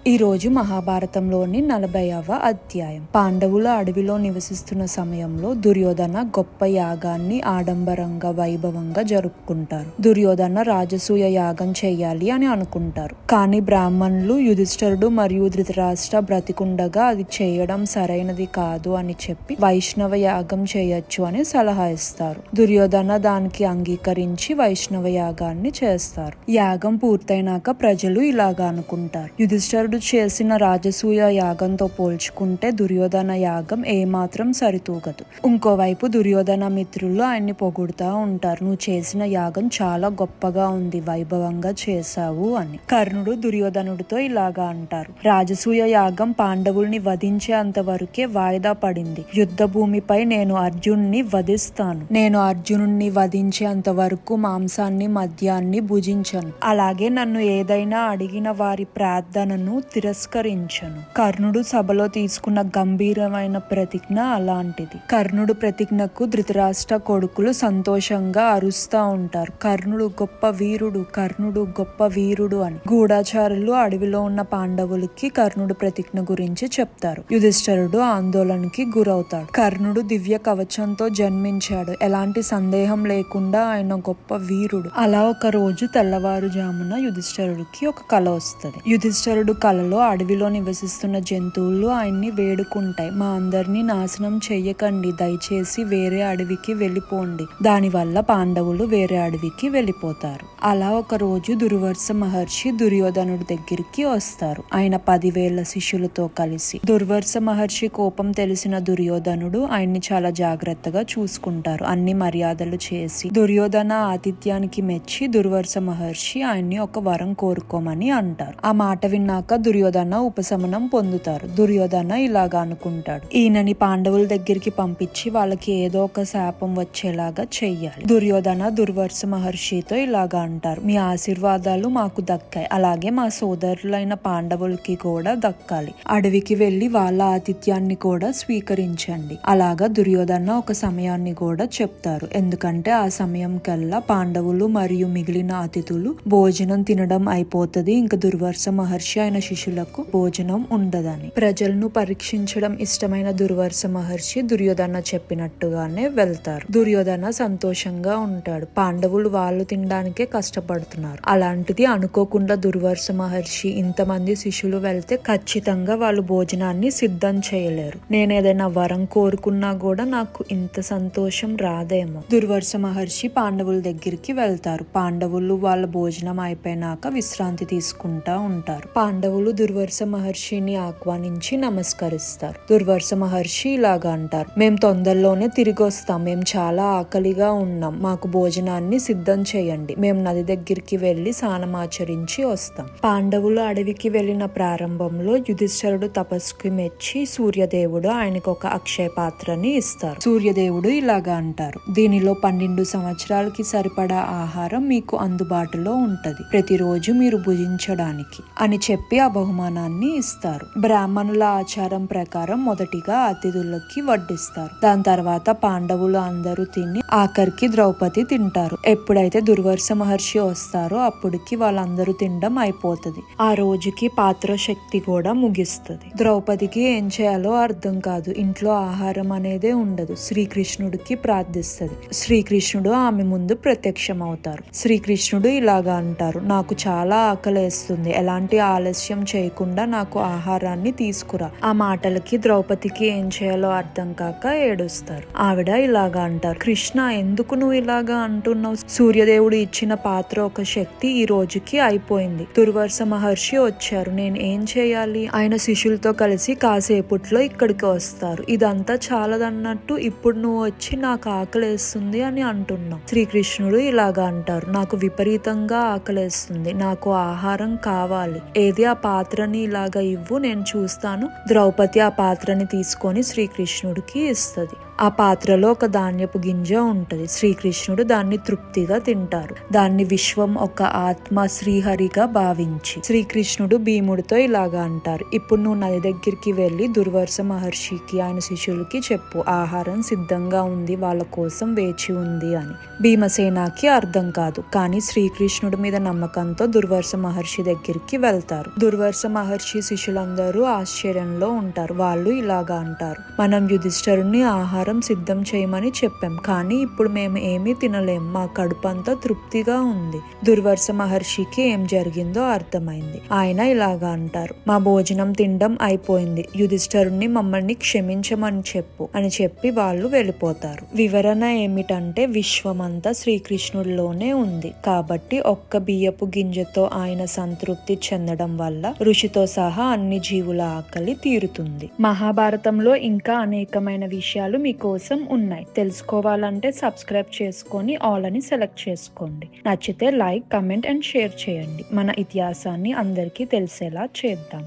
ఈ రోజు మహాభారతంలోని 40వ అధ్యాయం. పాండవుల అడవిలో నివసిస్తున్న సమయంలో దుర్యోధన గొప్ప యాగాన్ని ఆడంబరంగా వైభవంగా జరుపుకుంటారు. దుర్యోధన రాజసూయ యాగం చేయాలి అని అనుకుంటారు. కానీ బ్రాహ్మణులు యుధిష్ఠిరుడు మరియు ధృతరాష్ట్ర బ్రతికుండగా అది చేయడం సరైనది కాదు అని చెప్పి వైష్ణవ యాగం చేయొచ్చు అని సలహా ఇస్తారు. దుర్యోధన దానికి అంగీకరించి వైష్ణవ యాగాన్ని చేస్తారు. యాగం పూర్తయినాక ప్రజలు ఇలాగా అనుకుంటారు: యుధిష్ఠిరుడు చేసిన రాజసూయ యాగంతో పోల్చుకుంటే దుర్యోధన యాగం ఏమాత్రం సరితూగదు. ఇంకోవైపు దుర్యోధన మిత్రులు ఆయన్ని పొగుడుతూ ఉంటారు: నువ్వు చేసిన యాగం చాలా గొప్పగా ఉంది, వైభవంగా చేశావు అని. కర్ణుడు దుర్యోధనుడితో ఇలాగా అంటారు: రాజసూయ యాగం పాండవుల్ని వధించే అంతవరకే వాయిదా పడింది. యుద్ధ భూమిపై నేను అర్జునుడిని వధిస్తాను. నేను అర్జునుడిని వధించే అంతవరకు మాంసాన్ని మద్యాన్ని భుజించను. అలాగే నన్ను ఏదైనా అడిగిన వారి ప్రార్థనను తిరస్కరించను. కర్ణుడు సభలో తీసుకున్న గంభీరమైన ప్రతిజ్ఞ అలాంటిది. కర్ణుడు ప్రతిజ్ఞకు ధృతరాష్ట్ర కొడుకులు సంతోషంగా అరుస్తూ ఉంటారు: కర్ణుడు గొప్ప వీరుడు, కర్ణుడు గొప్ప వీరుడు అని. గూఢాచారులు అడవిలో ఉన్న పాండవులకి కర్ణుడు ప్రతిజ్ఞ గురించి చెప్తారు. యుధిష్ఠిరుడు ఆందోళనకి గురవుతాడు. కర్ణుడు దివ్య కవచంతో జన్మించాడు, ఎలాంటి సందేహం లేకుండా ఆయన గొప్ప వీరుడు. అలా ఒక రోజు తెల్లవారుజామున యుధిష్ఠిరుడికి ఒక కల వస్తుంది. యుధిష్ఠిరుడు కలలో అడవిలో నివసిస్తున్న జంతువులు ఆయన్ని వేడుకుంటాయి: మా అందరినీ నాశనం చెయ్యకండి, దయచేసి వేరే అడవికి వెళ్ళిపోండి. దానివల్ల పాండవులు వేరే అడవికి వెళ్ళిపోతారు. అలా ఒక రోజు దుర్వాస మహర్షి దుర్యోధనుడి దగ్గరికి వస్తారు, ఆయన 10,000 శిష్యులతో కలిసి. దుర్వాస మహర్షి కోపం తెలిసిన దుర్యోధనుడు ఆయన్ని చాలా జాగ్రత్తగా చూసుకుంటారు, అన్ని మర్యాదలు చేసి. దుర్యోధన ఆతిథ్యానికి మెచ్చి దుర్వాస మహర్షి ఆయన్ని ఒక వరం కోరుకోమని అంటారు. ఆ మాట విన్నాక దుర్యోధన ఉపశమనం పొందుతారు. దుర్యోధన ఇలాగా అనుకుంటాడు: ఈయనని పాండవుల దగ్గరికి పంపించి వాళ్ళకి ఏదో ఒక శాపం వచ్చేలాగా చెయ్యాలి. దుర్యోధన దుర్వాస మహర్షితో ఇలాగా అంటారు: మీ ఆశీర్వాదాలు మాకు దక్కాయి, అలాగే మా సోదరులైన పాండవులకి కూడా దక్కాలి. అడవికి వెళ్లి వాళ్ళ ఆతిథ్యాన్ని కూడా స్వీకరించండి. అలాగా దుర్యోధన ఒక సమయాన్ని కూడా చెప్తారు, ఎందుకంటే ఆ సమయం కల్లా పాండవులు మరియు మిగిలిన అతిథులు భోజనం తినడం అయిపోతుంది. ఇంకా దుర్వాస మహర్షి ఆయన శిష్యులకు భోజనం ఉండదని. ప్రజలను పరీక్షించడం ఇష్టమైన దుర్వాస మహర్షి దుర్యోధన చెప్పినట్టుగానే వెళ్తారు. దుర్యోధన సంతోషంగా ఉంటాడు, పాండవులు వాళ్ళు తినడానికే కష్టపడుతున్నారు, అలాంటిది అనుకోకుండా దుర్వాస మహర్షి ఇంతమంది శిష్యులు వెళ్తే ఖచ్చితంగా వాళ్ళు భోజనాన్ని సిద్ధం చేయలేరు. నేను ఏదైనా వరం కోరుకున్నా కూడా నాకు ఇంత సంతోషం రాదేమో. దుర్వాస మహర్షి పాండవుల దగ్గరికి వెళ్తారు. పాండవులు వాళ్ళ భోజనం అయిపోయినాక విశ్రాంతి తీసుకుంటా ఉంటారు. పాండవులు దుర్వాస మహర్షిని ఆహ్వానించి నమస్కరిస్తారు. దుర్వాస మహర్షి ఇలాగా అంటారు: మేము తొందరలోనే తిరిగి వస్తాం, మేము చాలా ఆకలిగా ఉన్నాం, మాకు భోజనాన్ని సిద్ధం చేయండి, మేము నది దగ్గరికి వెళ్లి స్నానమాచరించి వస్తాం. పాండవులు అడవికి వెళ్లిన ప్రారంభంలో యుధిష్ఠిరుడు తపస్సుకి మెచ్చి సూర్యదేవుడు ఆయనకు ఒక అక్షయ పాత్రని ఇస్తారు. సూర్యదేవుడు ఇలాగా అంటారు: దీనిలో 12 సంవత్సరాలకి సరిపడా ఆహారం మీకు అందుబాటులో ఉంటది, ప్రతిరోజు మీరు భుజించడానికి అని చెప్పి ఆ బహుమానాన్ని ఇస్తారు. బ్రాహ్మణుల ఆచారం ప్రకారం మొదటిగా అతిథులకి వడ్డిస్తారు. దాని తర్వాత పాండవులు అందరూ తిని ఆఖరికి ద్రౌపది తింటారు. ఎప్పుడైతే దుర్వాస మహర్షి వస్తారో అప్పటికి వాళ్ళందరూ తినడం అయిపోతుంది. ఆ రోజుకి పాత్ర శక్తి కూడా ముగిస్తుంది. ద్రౌపదికి ఏం చేయాలో అర్థం కాదు, ఇంట్లో ఆహారం అనేదే ఉండదు. శ్రీకృష్ణుడికి ప్రార్థిస్తుంది. శ్రీకృష్ణుడు ఆమె ముందు ప్రత్యక్షమవుతారు. శ్రీకృష్ణుడు ఇలాగా అంటారు: నాకు చాలా ఆకలేస్తుంది, ఎలాంటి ఆలస్యం చేయకుండా నాకు ఆహారాన్ని తీసుకురా. ఆ మాటలకి ద్రౌపదికి ఏం చేయాలో అర్థం కాక ఏడుస్తారు. ఆవిడ ఇలాగా అంటారు: కృష్ణ, ఎందుకు నువ్వు ఇలాగా అంటున్నావు? సూర్యదేవుడు ఇచ్చిన పాత్ర ఒక శక్తి ఈ రోజుకి అయిపోయింది. దుర్వాస మహర్షి వచ్చారు, నేను ఏం చేయాలి? ఆయన శిష్యులతో కలిసి కాసేపట్లో ఇక్కడికి వస్తారు. ఇదంతా చాలదన్నట్టు ఇప్పుడు నువ్వు వచ్చి నాకు ఆకలేస్తుంది అని అంటున్నావు. శ్రీకృష్ణుడు ఇలాగా అంటారు: నాకు విపరీతంగా ఆకలేస్తుంది, నాకు ఆహారం కావాలి, ఏది ఆ పాత్రని ఇలాగా ఇవ్వు, నేను చూస్తాను. ద్రౌపది ఆ పాత్రని తీసుకొని శ్రీకృష్ణుడికి ఇస్తుంది. ఆ పాత్రలో ఒక ధాన్యపు గింజ ఉంటది. శ్రీకృష్ణుడు దాన్ని తృప్తిగా తింటారు. దాన్ని విశ్వం ఒక ఆత్మ శ్రీహరిగా భావించి శ్రీకృష్ణుడు భీముడితో ఇలాగా అంటారు, ఇప్పుడు నువ్వు నది దగ్గరికి వెళ్లి దుర్వాస మహర్షికి ఆయన శిష్యులకి చెప్పు, ఆహారం సిద్ధంగా ఉంది, వాళ్ళ కోసం వేచి ఉంది అని. భీమసేనకి అర్థం కాదు, కానీ శ్రీకృష్ణుడి మీద నమ్మకంతో దుర్వాస మహర్షి దగ్గరికి వెళ్తారు. దుర్వాస మహర్షి శిష్యులందరూ ఆశ్చర్యంలో ఉంటారు. వాళ్ళు ఇలాగా అంటారు, మనం యుధిష్ఠరుని ఆహారం సిద్ధం చేయమని చెప్పాం, కానీ ఇప్పుడు మేము ఏమీ తినలేం, మా కడుపంతా తృప్తిగా ఉంది. దుర్వాస మహర్షికి ఏం జరిగిందో అర్థమైంది. ఆయన ఇలాగా అంటారు, మా భోజనం తినడం అయిపోయింది, యుధిష్ఠరుని మమ్మల్ని క్షమించమని చెప్పు అని చెప్పి వాళ్ళు వెళ్ళిపోతారు. వివరణ ఏమిటంటే విశ్వమంతా శ్రీకృష్ణుడిలోనే ఉంది కాబట్టి ఒక్క బియ్యపు గింజతో ఆయన సంతృప్తి చెందడం వల్ల ఋషితో సహా అన్ని జీవుల ఆకలి తీరుతుంది. మహాభారతంలో ఇంకా అనేకమైన విషయాలు మీకోసం ఉన్నాయి. తెలుసుకోవాలంటే సబ్స్క్రైబ్ చేసుకొని ఆల్ అని సెలెక్ట్ చేసుకోండి. నచ్చితే లైక్, కమెంట్ అండ్ షేర్ చేయండి. మన ఇతిహాసాన్ని అందరికీ తెలిసేలా చేద్దాం.